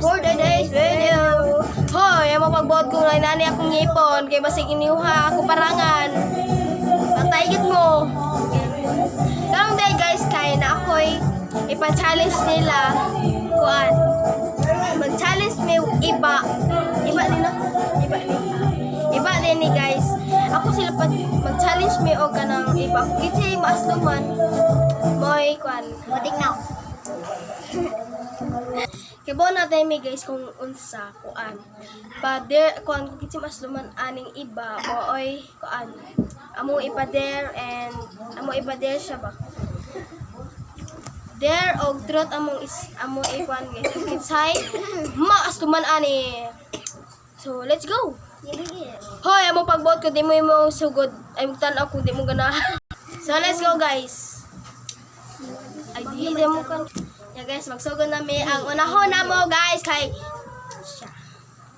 for today's video. Hoy, ang mapagbuot ko na inani akong ngipon. Kaya basig iniuha ako parangan. Patayigit mo. Karong day guys, kaya na ako'y ipa-challenge nila. Kuan. Mag-challenge may iba. Iba din na. Iba din ni guys. Ako sila mag-challenge may o kanang iba. Kasi maasluman. Mo'y kuan. Butik na. Kaya natin may guys kung unsa kuan. Pader kuan kung kasi maasluman aning iba. Mooy kuan. Amo ipader and amo ipader siya ba? There og truth among amo ikuan guys. Kitsay maasluman ani. So let's go. Hoy, amo pagbuot ko di mo sugod. Ay magtan-aw ko di mo ganahan. So let's go guys. Ay di mo kan. Yeah guys, magsugod na mi ang unahon na mo guys kay siya.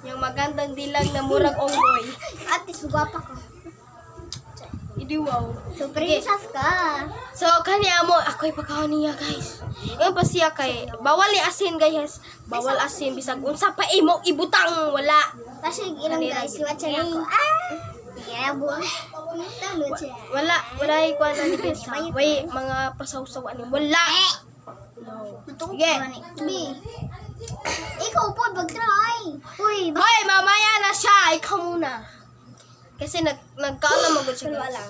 Yung magandang dilag na murag onggoy. Ate, sugapa ka. Idi wow. So, princess ka. So kanya mo ako'y pagkaon niya guys. Yung pa siya kay bawal ni asin guys. Bawal asin bisag unsa pa imo ibutang wala. Kasi ilang guys, watch na ako. Yeah, buwan. Wala ikuan ni guys. Way mga pasawsaw ani wala. No. Sige. Ikaw po, mag-try. Uy, Hoy, mamaya na siya. Ikaw muna. Kasi nagkaan na magod siya. Wala.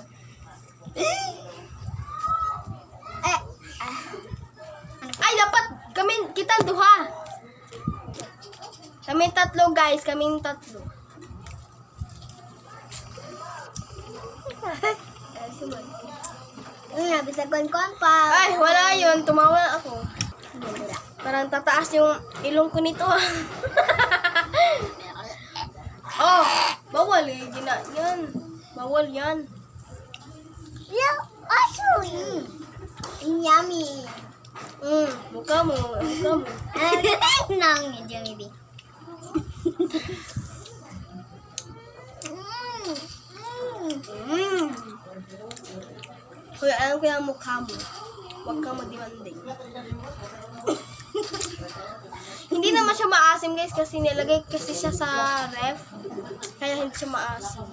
Ay, dapat kita duha. Kaming tatlo guys. Kaming tatlo. Bisag kon pa. Ay, wala yun. Tumawa ako. Parang tataas yung ilong ko nito. Oh, bawal eh. Yan. Bawal yan. Yeah, also. Yummy. Mukha mo. Nang Jollibee. Hoy, alam ko yung mukha mo. Huwag kang madimanding. Hindi naman siya maasim guys kasi nilagay kasi siya sa ref. Kaya hindi siya maasim.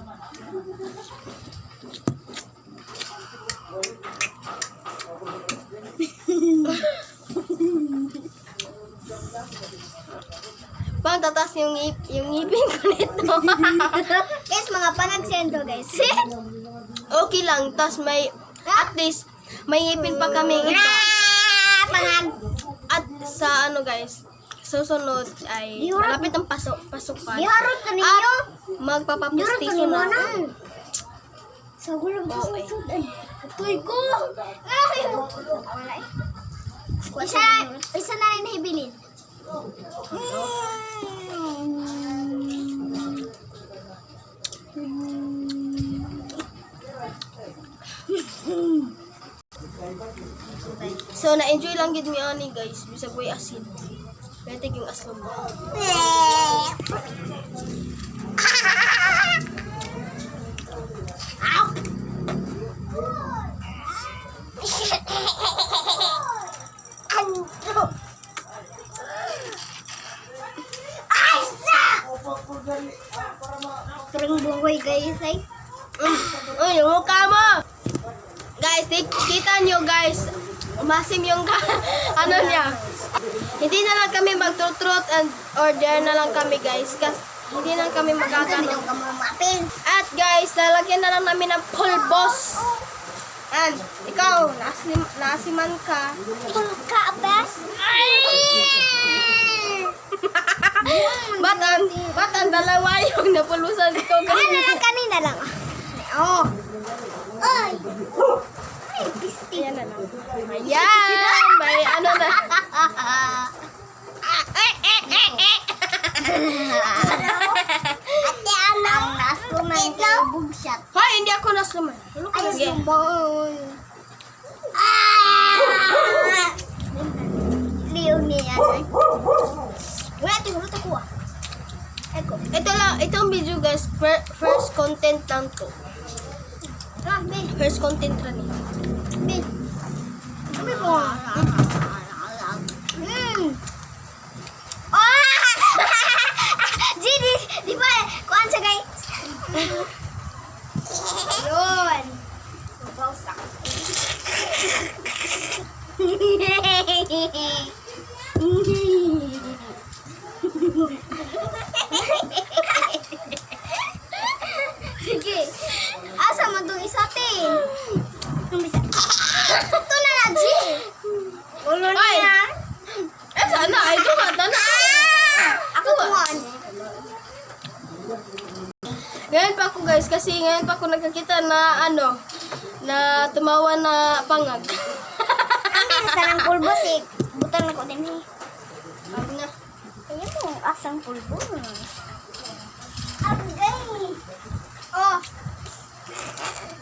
Bang tatas yung ngipin ko nito. Guys, mga panagsendo guys. Okay lang, tas may at least may ngipin pa kami iba. At sa ano guys, susunod ay malapit ang pasukan. Iharot ka ninyo. Magpapapustiso na. Sa gulo ko sa sud. Atoy ko. Isa na rin hibilin. So na-enjoy lang gid mi ani guys, bisag way asin. Pwede yung aslom. Turang buhay guys ay. Uy, yung mukha mo! Guys, kita nyo guys, umasim yung ano niya. Hindi na lang kami mag-truth and order na lang kami guys. Kasi hindi na kami magkakaroon. At guys, lalagyan na lang namin ng pulbos. And ikaw, nasiman ka. Pulka best. Ba't ang dalawa yung napulusan dito? Kanina lang. Oh. Ay. Ayan na lang. Ayan! May ano na. Ate, ang nasuman kay bugshot. Hoy, hindi ako nasuman. Ay, Sige. sumbol. Liw niya. Wala, tingulot ako ah. Itong video guys, first content lang to. First content lang eh. Kami po. Di ba? Kuhaan siya guys. Yun. Babawsak. Sige. Asa mo itong isa, tin? Ito na na, G. Ulo na Ay! yan. Sana, ay, kumata na. Ako kuhaan. Ngayon pa ako guys, kasi ngayon pa ako nagkakita na na tumawa na pangag. Asa ng pulbos eh. Butang na ko din eh. Sabi nga. Kaya mo, asang pulbos. Agay. Oh.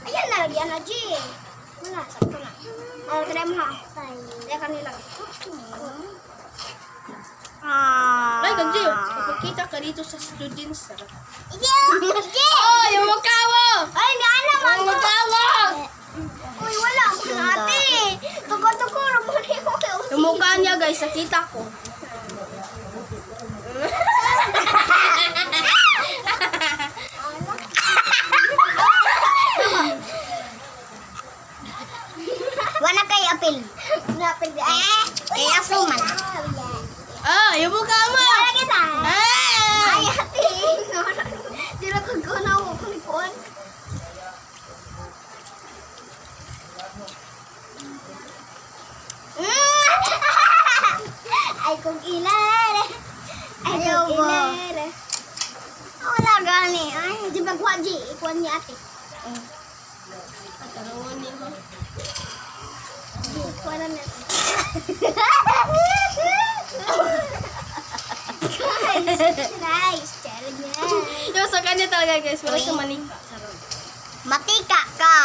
Ayan na, lagyan na, G. Wala, sakto na. Try mo ha. Kaya kanila. Ay, ganji. Ipakita ka dito sa students. Ije! Ije! Oh, yung mukha mo! Ay, may alam Yung ako. mukha mo! Uy, wala ako na ate. Tuko-tuko, rumuli ko kay Usi. Yung mukha niya guys, nakita ko. Wala kay apil. Wala apil. Kay asuman. Ah, yung mukha mo! Wala kita. Ah! Ay, ate. Sila kagana ko kunikon. Ay, kung ilan. Ay, kung ilan. Wala gani. Ay, di ba kuha, G? Ikuha ni ate. Katarawan niya mo. G, ikuha na natin. Guys, challenge niya. Yung sa kanya talaga guys, wala siya manika. Sarap. Matika ka.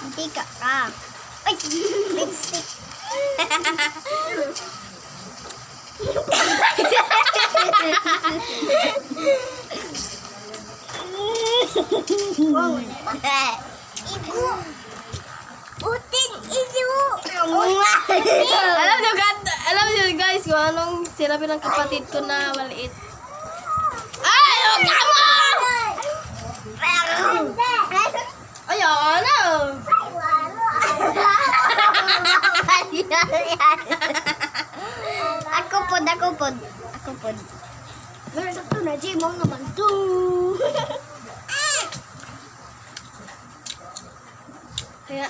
Matika ka. Ay, lipstick. Ibu. Utin, ibu. Alam niyo guys, kung anong sinabi ng kapatid ko na maliit. Ay, yung mukha mo! Ayan, Ako pod. Sakto na, Jay. Mo naman to. Kaya,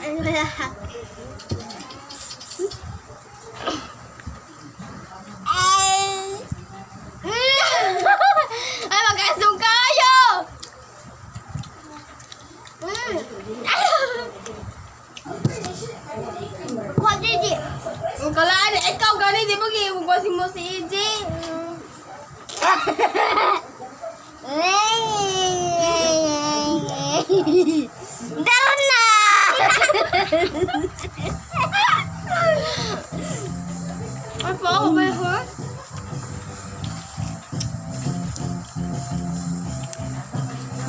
Ay, magkasong kayo! Kuha, Gigi. Ang kalaan, ikaw gani, di ba gibubasin mo si EJ? Daron na! Ay, pa ako ba yun?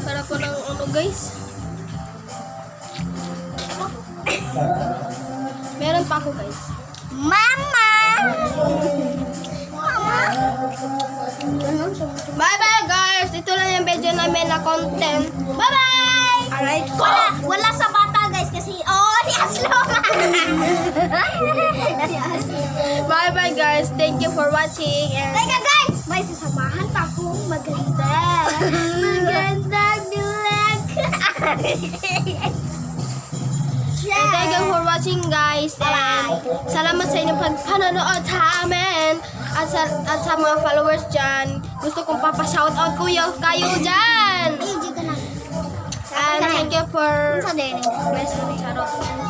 Sarap ko ng guys. Meron pa ako guys. Mama! Mama! Bye-bye guys! Ito lang yung video namin na content. Bye-bye! Alright ko! Wala sa bata guys kasi ni Aslo. Bye-bye guys! Thank you for watching and Teka guys, may sasamahan pa akong maganda. Magandang nilag. thank you for watching guys and salamat sa inyong pagpanonood sa amin at sa mga followers dyan. Gusto kong papashoutout kayo dyan! Ayun, dito na. And thank you for Sa din. blessing. Charot.